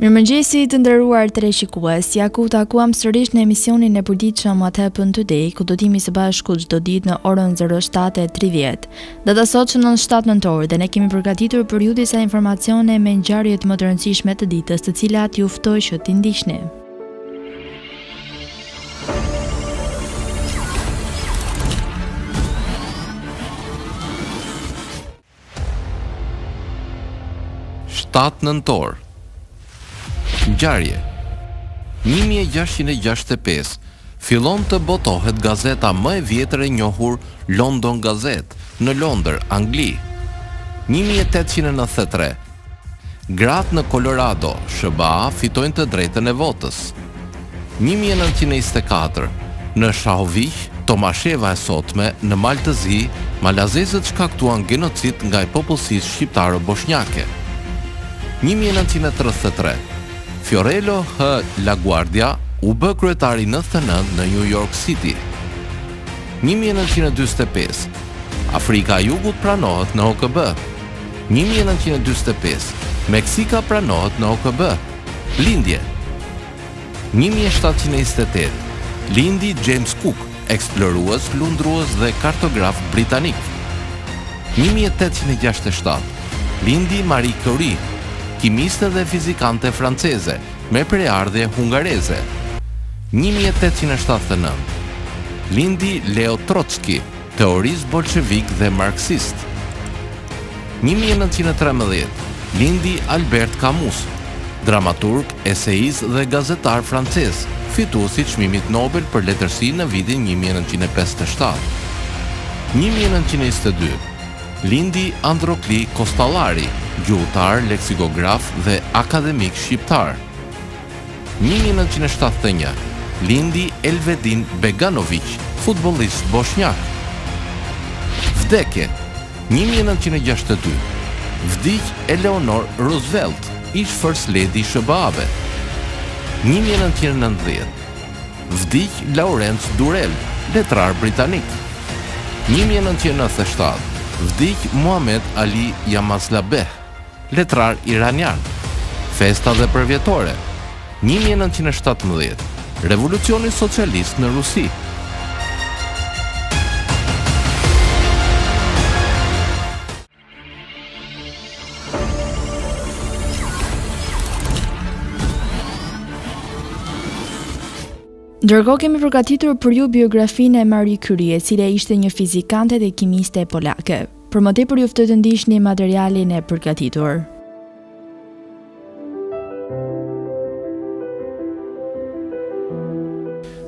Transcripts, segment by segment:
Mirëmëngjesi të nderuar teleshikues, ja ku takuam sërish në emisionin e përditshëm What Happened Today, ku do t'jemi së bashku çdo ditë në orën 07:30. Data sotshëm në 7 nëntor dhe ne kemi përgatitur për ju disa informacione me ngjarjet më të rëndësishme të ditës, të cilat ju ftoj që t'i ndiqni. Nëntor. Ngjarje. 1665 fillon të botohet gazeta më e vjetër e njohur London Gazette në Londër, Angli. 1893 gratë në Colorado, SBA fitojnë të drejtën e votës. 1924 në Shahovich, Tomasheva e sotme në Maltëzi, malazezët shkaktuan genocid nga popullsisë shqiptare bosnjake. 1933 Fiorello H. LaGuardia u bë kryetari 99 në New York City. 1945 Afrika e Jugut pranohet në OKB. 1945 Meksika pranohet në OKB. Lindje. 1728 lindi James Cook, eksplorues, lundrues dhe kartograf britanik. 1867 lindi Marie Curie, kimiste dhe fizikante franceze, me preardhje hungareze. 1879 lindi Leo Trotsky, teorist bolshevik dhe marksist. 1913 lindi Albert Camus, dramaturg, eseist dhe gazetar francez, fituesi i çmimit Nobel për letërsi në vitin 1957. 1922 lindi Androkli Kostallari, gjuhëtar, leksikograf dhe akademik shqiptar. 1971 lindi Elvedin Beganović, futbollist bosnjak. Vdekje. 1962 vdiq Eleanor Roosevelt, ish First Lady SBA-ve. 1990 vdiq Laurence Durrell, letrar britanik. 1997 vdiq Muhammad Ali Yamazlabeh, letrar iranian. Festa dhe përvjetore. 1917 Revolucioni socialist në Rusi. Ndërkohë kemi përgatitur për ju biografinë e Marie Curie, e cila ishte një fizikante dhe kimiste polake. Për më tepër ju ftoj të ndiqni materialin e përgatitur.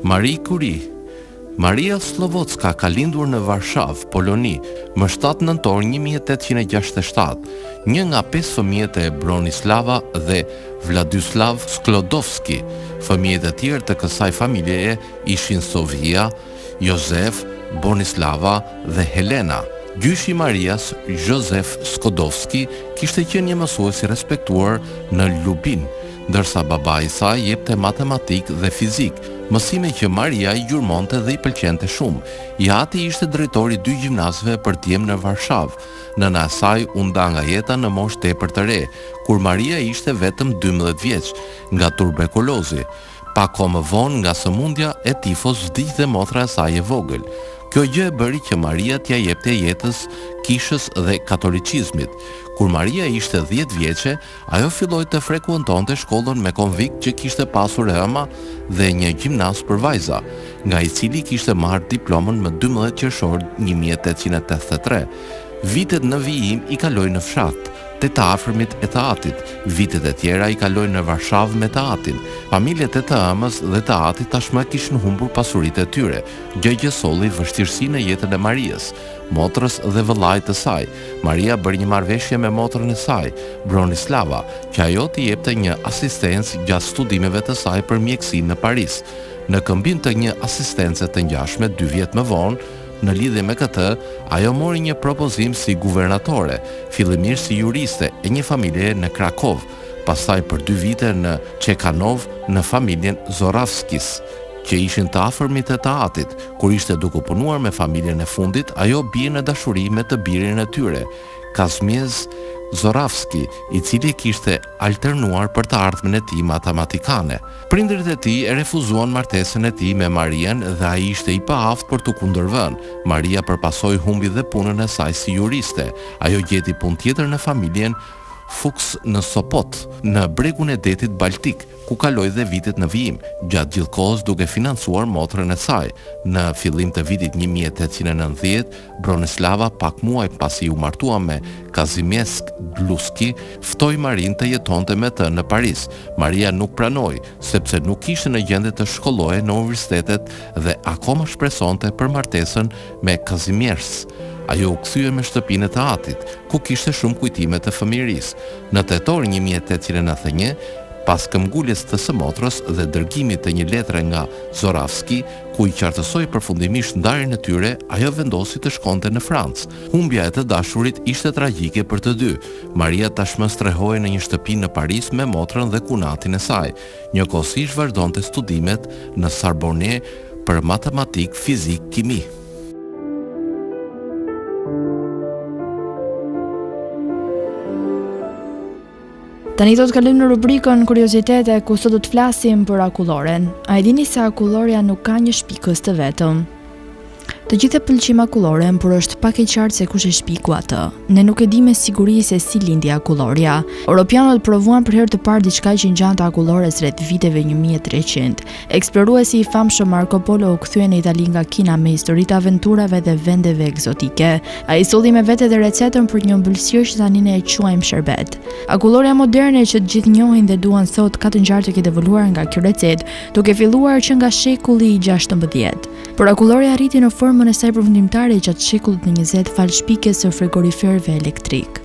Marie Curie. Maria Slowotska ka lindur në Varshavë, Poloni, më 7 nëntor 1867, një nga 5 fëmijët e Bronislava dhe Vladislav Sklodowski. Fëmijët e tjerë të kësaj familjeje ishin Sofia, Jozef, Bonislava dhe Helena. Gjyshi Marias, Jozef Sklodowski, kishte qenë një mësues i respektuar në Lubin, ndërsa babai i saj jepte matematik dhe fizik, mësime që Maria i gjurmonte dhe i pëlqente shumë. I ati ishte drejtori 2 gjimnazëve për t'jem në Varshavë. Nëna e saj u nda nga jeta në moshë tepër të re, kur Maria ishte vetëm 12 vjeç, nga tuberkulozi. Pak kohë më vonë, nga sëmundja e tifos, vdiq dhe motra e saj e vogël. Kjo gjë e bëri që Maria t'ja jepte jetës kishës dhe katolicizmit. Kur Maria ishte 10 vjeçe, ajo filloi të frekuentonte shkollën me konvikt që kishte pasur ëma dhe një gjimnaz për vajza, nga i cili kishte marrë diplomën më 12 qershor 1883. Vitet në vijim i kaloi në fshat, te të afërmit e të atit. Vitet e tjera i kaloi në Varshavë me të atin. Familjet e të ëmës dhe të atit tashmë kishin humbur pasuritë e tyre, gjë që solli vështirësi në jetën e Marias, motrës dhe vëllait të saj. Maria bëri një marrëveshje me motrën e saj, Bronislava, që ajo t'i jepte një asistencë gjatë studimeve të saj për mjeksi në Paris. Në këmbim të një asistence të ngjashme 2 vjet më vonë, në lidhje me këtë, ajo mori një propozim si guvernatore, fillimisht si juriste e një familje në Krakov, pastaj për 2 vite në Çekanov në familjen Zoravskis, që ishin të afërmit e të atit. Kur ishte duke punuar me familjen e fundit, ajo bie në dashuri me të birin e tyre, Kazmiez Zoravski, i cili kishte alternuar për të ardhmen e tij matematikane. Prindërit e tij e refuzuan martesën e tij me Marian dhe ai ishte i paaft për të kundërvënë. Maria përpasoi humbi dhe punën e saj si juriste. Ajo gjeti punë tjetër në familjen Fuchs në Sopot, në bregun e detit Baltik, ku kaloi dhe vitet në vijim, gjatë gjithë kohës duke financuar motrën e saj. Në fillim të vitit 1890, Bronislava, pak muaj pasi u martua me Kazimierz Dluski, ftoi Marin të jetonte me të në Paris. Maria nuk pranoi, sepse nuk ishte në gjendje të shkollohej në universitetet dhe akoma shpresonte për martesën me Kazimierz. Ajo u kthye me shtëpinë të atit, ku kishte shumë kujtime të fëmijërisë. Në tetor 1891, pas këmbguljes të së motrës dhe dërgimit të një letre nga Zoravski, ku i qartësoi përfundimisht ndarjen e tyre, ajo vendosi të shkonte në Francë. Humbja e të dashurit ishte tragjike për të dy. Maria tashmë strehohej në një shtëpi në Paris me motrën dhe kunatin e saj. Njëkohësisht vazhdonte studimet në Sorbonne për matematik, fizik, kimi. Tani do të kalojmë në rubrikën kuriozitete, ku sot do të flasim për akulloren. A e dini se akulloria nuk ka një shpikës të vetëm? Të gjithë e pëlqejmë akulloren, por është pak e qartë se kush e shpiku atë. Ne nuk e di me siguri se si lindi akulloria. Europianët provuan për herë të parë diçka që ngjante akullores rreth viteve 1300. Eksploruesi i famshëm Marco Polo u kthye në Itali nga Kina me histori të aventurave dhe vendeve egzotike. Ai solli me vete dhe recetën për një ëmbëlsirë që tani ne e quajmë sherbet. Akulloria moderne që të gjithë njohin dhe duan sot ka të ngjarë të ketë evoluar nga kjo recetë, duke filluar që nga shekulli i 16. Por akulloria arriti në formën e saj përfundimtare gjatë shekullit në 20 falë shpikjes së frigoriferëve elektrik.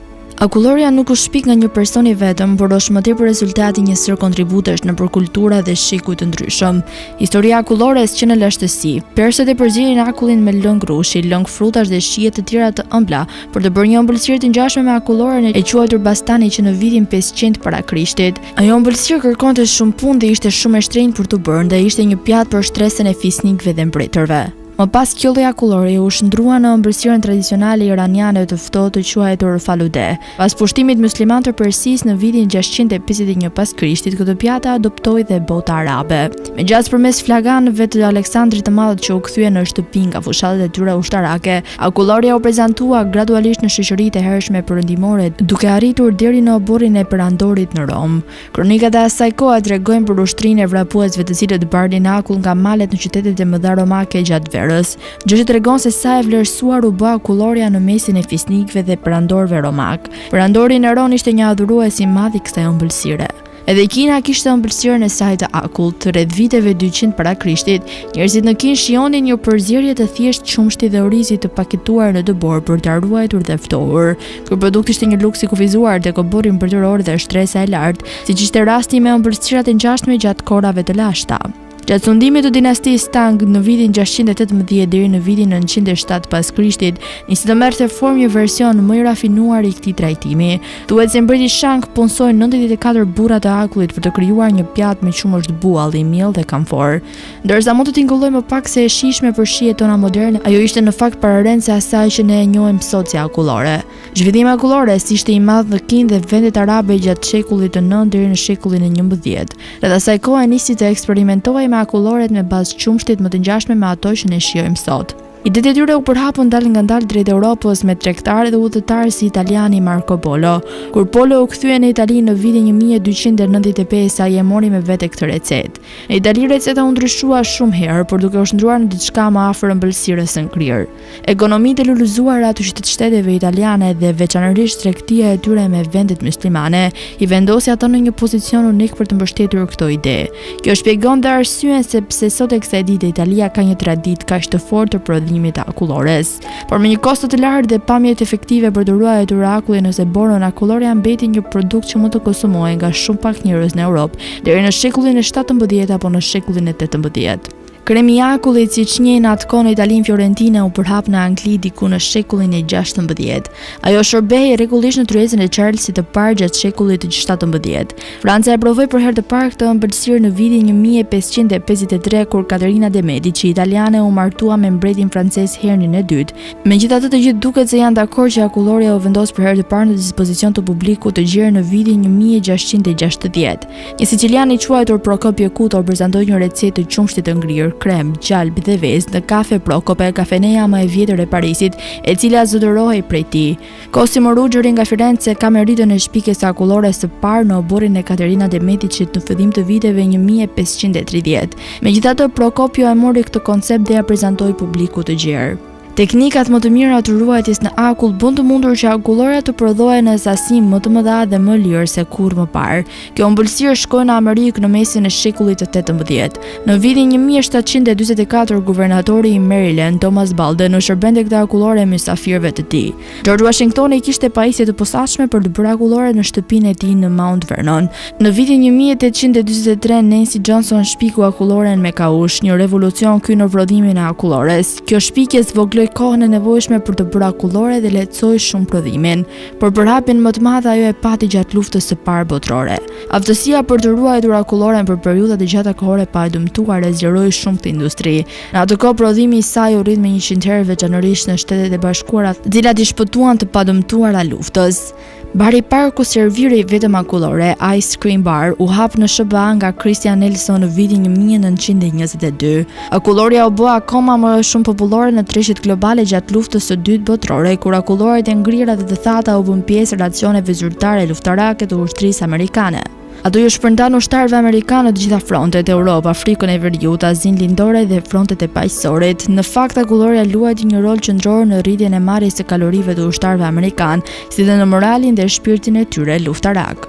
Akulloria nuk është shpik nga një person i vetëm, por është më tepër rezultati një sër kontributesh në kultura dhe shikuj të ndryshëm. Historia e akullores që në lashtësi. Persët e përzienin akullin me lëng rushi, lëng frutash dhe shije të tjera të ëmbla për të bërë një ëmbëlsirë të ngjashme me akulloren e quajtur bastani që në vitin 500 para Krishtit. Ajo ëmbëlsirë kërkonte shumë punë dhe ishte shumë e shtrenjtë për të bërë dhe ishte një pjatë për shtresën e fisnikëve dhe mbretërve. Më pas kjo lloj akullori u shndrua në ëmbëlsirën tradicionale iraniane të ftohtë të quajtur falude. Pas pushtimit musliman të Persisë në vitin 651 pas Krishtit, këtë pjatë adoptoi dhe bota arabe. Megjithëse përmes flaganëve të Aleksandrit të Madhët që u kthye në shtëpi nga fushallet e tyre ushtarake, akulloria u prezantua gradualisht në shoqëritë e hershme perëndimore, duke arritur deri në oborrin e perandorit në Rom. Kronikat e asaj kohe tregojnë për ushtrinë e vrapuesve të cilët bardhin akull nga malet në qytetet e mëdha romake gjatë verës. Gjë që tregon se sa e vlerësuar u bë akulloria në mesin e fisnikëve dhe perandorëve romak. Perandori Neron ishte një adhurues i madh i kësaj ëmbëlsire. Edhe Kina kishte ëmbëlsirën e saj të akullt. Rreth viteve 200 para Krishtit, njerëzit në Kinë shijonin një përzierje të thjeshtë qumshti dhe orizi të paketuar në dëbor për të ruajtur dhe ftohur. Ky produkt ishte një luks i kufizuar tek oborri mbretëror dhe shtresa e lartë, siç ishte rasti me ëmbëlsirat e ngjashme gjatë kohërave të lashta. Gjatë sundimit të dinastisë Tang në vitin 618 deri në vitin 907 pas Krishtit, nisi të merrte formë një version më i rafinuar i këtij trajtimi. Thuhet se mbreti Shang punsoi 94 burra të akullit për të krijuar një pjatë me qumësht bualli, miell dhe kamfor. Ndërsa mund të tingëllojë më pak se e shijshme për shijet tona moderne, ajo ishte në fakt pararendse asaj që ne e njohim sot si akullore. Zhvillimi i akullores ishte i madh në Kinë dhe vendet arabe gjatë shekullit të 9 deri në shekullin e 11. Rreth asaj kohe nisi të eksperimentojë akulloret me bazë qumshtit më të ngjashme me ato që ne shijojmë sot. Idetë e tyre u përhapën ndal nga ndal drejt Europës me tregtarë dhe udhëtarë si italiani Marco Polo. Kur Polo u kthye në Itali në vitin 1295, ai e mori me vete këtë recetë. Në Itali receta u ndryshua shumë herë, por duke u shndruar në diçka më afër ëmbëlsirës së ngrirë. Ekonomitë e lulëzuara të qytetshteteve italiane dhe veçanërisht tregtia e tyre me vendet muslimane i vendosi ato në një pozicion unik për të mbështetur këtë ide. Kjo shpjegon dhe arsyen se pse sot e kësaj dite Italia ka një traditë kaq të fortë të prodhimit të akullores. Por me një kosto të lartë dhe pamjet efektive për të ruajtur akullin nëse borën, akulloria mbeti një produkt që mund të konsumohej nga shumë pak njerëz në Europë deri në shekullin e 17 apo në shekullin e 18. Kremi i akullit, siç njehin atë në Italinë Fiorentina, u përhap në Angli diku në shekullin e 16. Ajo shërbehej rregullisht në tryezën e Charlesit të parë gjatë shekullit të 17. Franca e provoi për herë të parë këtë ëmbëlsirë në vitin 1553 kur Caterina de Medici, italiane, u martua me mbretin francez Henrin e II. Megjithatë, të gjithë duket se janë dakord që akulloria u vendos për herë të parë në dispozicion të publikut të gjerë në vitin 1660. Një sicilian i quajtur Procopio Cuto prezantoi një recetë të qumshtit të ngrirë, krem, gjalp dhe vezë në Kafe Procope, kafeneja më e vjetër e Parisit, e cila zotërohej prej tij. Cosimo Ruggeri nga Firenze ka meritën e shpikjes së akullores së parë në oborrin e Caterina de Medicit në fillim të viteve 1530. Megjithatë, Procopio e mori këtë koncept dhe ja prezantoi publikut të gjerë. Teknikat më të mira të ruajtjes në akull bën të mundur që akulloria të prodhohen në sasi më të mëdha dhe më lirë se kurrë më parë. Kjo ëmbëlsirë shkoi në Amerikë në mesin e shekullit të 18. Në vitin 1744, guvernatori i Maryland, Thomas Balden, u shërbente këtë akullore mysafirëve të tij. George Washington i kishte pajisje të posaçme për të bërë akullore në shtëpinë e tij në Mount Vernon. Në vitin 1843, Nancy Johnson shpiku akulloren me kaush, një revolucion ky në prodhimin e akullores. Kjo shpikje zvogloi kohën e nevojshme për të bërë akullore dhe lehtësoi shumë prodhimin, por përhapjen më të madh ajo e pati gjatë luftës së parë botërore. Aftësia për të ruajtur akulloren për periudha të gjata kohore pa e dëmtuar e zgjeroi shumë këtë industri. Në atë kohë prodhimi i saj u rrit me 100 herë, veçanërisht në Shtetet e Bashkuara, të cilat i shpëtuan të padëmtuara luftës. Bari i parë ku serviri vetëm akullore, Ice Cream Bar, u hap në SBA nga Christian Nelson në vitin 1922. Akulloria u bë akoma më shumë popullore në treshjet globale gjatë luftës së dytë botërore, kur akulloret e ngrira dhe të thata u bën pjesë racioneve zyrtare luftarake të ushtrisë amerikane. Ato ju shpërndan ushtarëve amerikanë të gjitha frontet, Europë, Afrikën e Veriut, Azinë Lindore dhe frontet e paqësorit. Në fakt, akulloria luajti një rol qendror në rritjen e marrjes së kalorive të ushtarëve amerikanë, si dhe në moralin dhe shpirtin e tyre luftarak.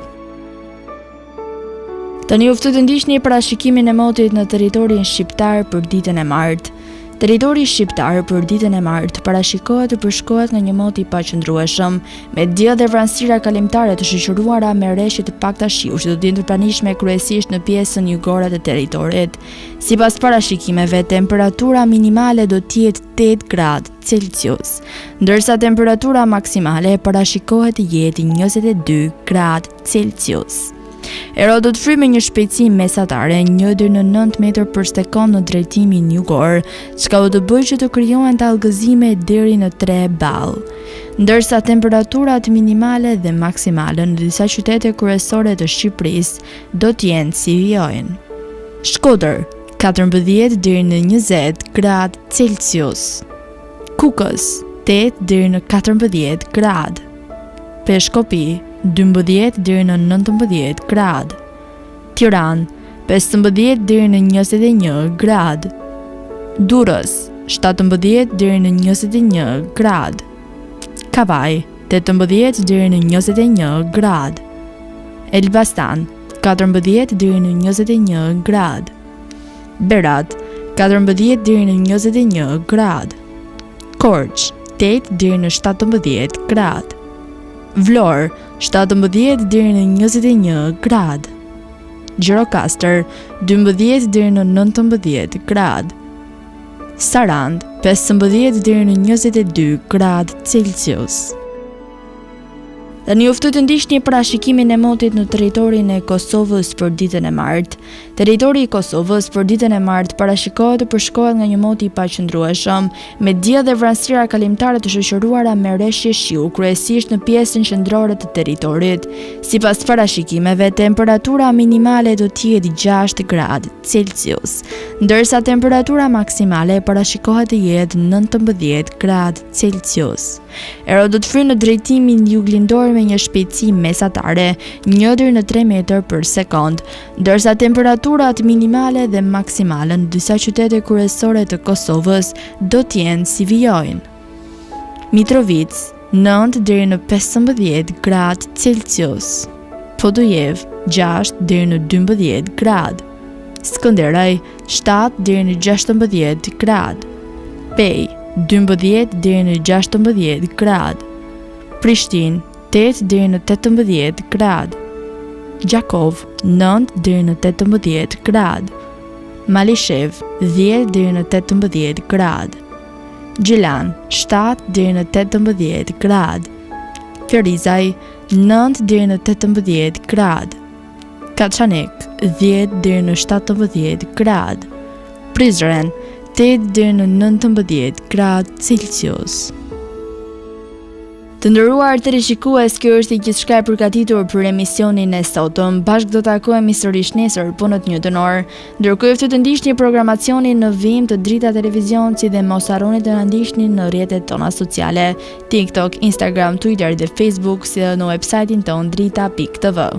Tani u ftoj të ndiqni parashikimin e motit në territorin shqiptar për ditën e martë. Territori shqiptar për ditën e martë parashikohet të përshkohet nga një mot i paqëndrueshëm, me diell dhe vranësira kalimtare të shoqëruara me rreshje të pakta shiu që do të jenë të pranishme kryesisht në pjesën jugore të territorit. Sipas parashikimeve, temperatura minimale do të jetë 8 gradë Celsius, ndërsa temperatura maksimale parashikohet të jetë 22 gradë Celsius. Herodot fry me një shpejtësi mesatare 1-9 metër për sekond në drejtimin jugor, çka do të bëjë që të krijohen tallgëzime deri në 3 ball. Ndërsa temperaturat minimale dhe maksimale në disa qytete kryesore të Shqipërisë do të jenë si vijojnë. Shkodër 14 deri në 20 gradë Celsius. Kukës 8 deri në 14 gradë. Peshkopi 12 deri në 19 gradë. Tiranë 15 deri në 21 gradë. Durrës 17 deri në 21 gradë. Kavaj 18 deri në 21 gradë. Elbastan 14 deri në 21 gradë. Berat 14 deri në 21 gradë. Korç 8 deri në 17 gradë. Vlorë 17 deri në 21 gradë. Gjirokastër 12 deri në 19 gradë. Sarand 15 deri në 22 gradë Celsius. Tani u ftoj të ndiqni parashikimin e motit në territorin e Kosovës për ditën e martë. Territori i Kosovës për ditën e martë parashikohet të përshkohet nga një mot i paqëndrueshëm, me diell dhe vranësira kalimtare të shoqëruara me rreshje shiu, kryesisht në pjesën qendrore të territorit. Sipas parashikimeve, temperatura minimale do të jetë 6 gradë Celsius, ndërsa temperatura maksimale parashikohet të jetë 19 gradë Celsius. Herodot fry në drejtimin juglindor me një shpejtësi mesatare 1 deri në 3 metër për sekond, ndërsa temperaturat minimale dhe maksimale në disa qytete kryesore të Kosovës do të jenë si vijojnë. Mitrovic 9 deri në 15 gradë Celsius. Podujev 6 deri në 12 gradë. Skënderaj 7 deri në 16 gradë. Pej 12 deri në 16 gradë. Prishtinë 8 deri në 18 gradë. Gjakov 9 deri në 18 gradë. Malishev 10 deri në 18 gradë. Gjilan 7 deri në 18 gradë. Ferizaj 9 deri në 18 gradë. Kaçanek 10 deri në 17 gradë. Prizren 8 deri në 19 gradë Celsius. Të nderuar teleshikues, kjo është gjithçka e përgatitur për emisionin e sotëm. Bashkë do takohemi sërish nesër po në të njëjtën orë. Ndërkohë të ndiqni programacionin në vim të Drita Televizion, si dhe mos harroni të na ndiqni në rrjetet tona sociale, TikTok, Instagram, Twitter dhe Facebook, si dhe në websajtin ton drita.tv.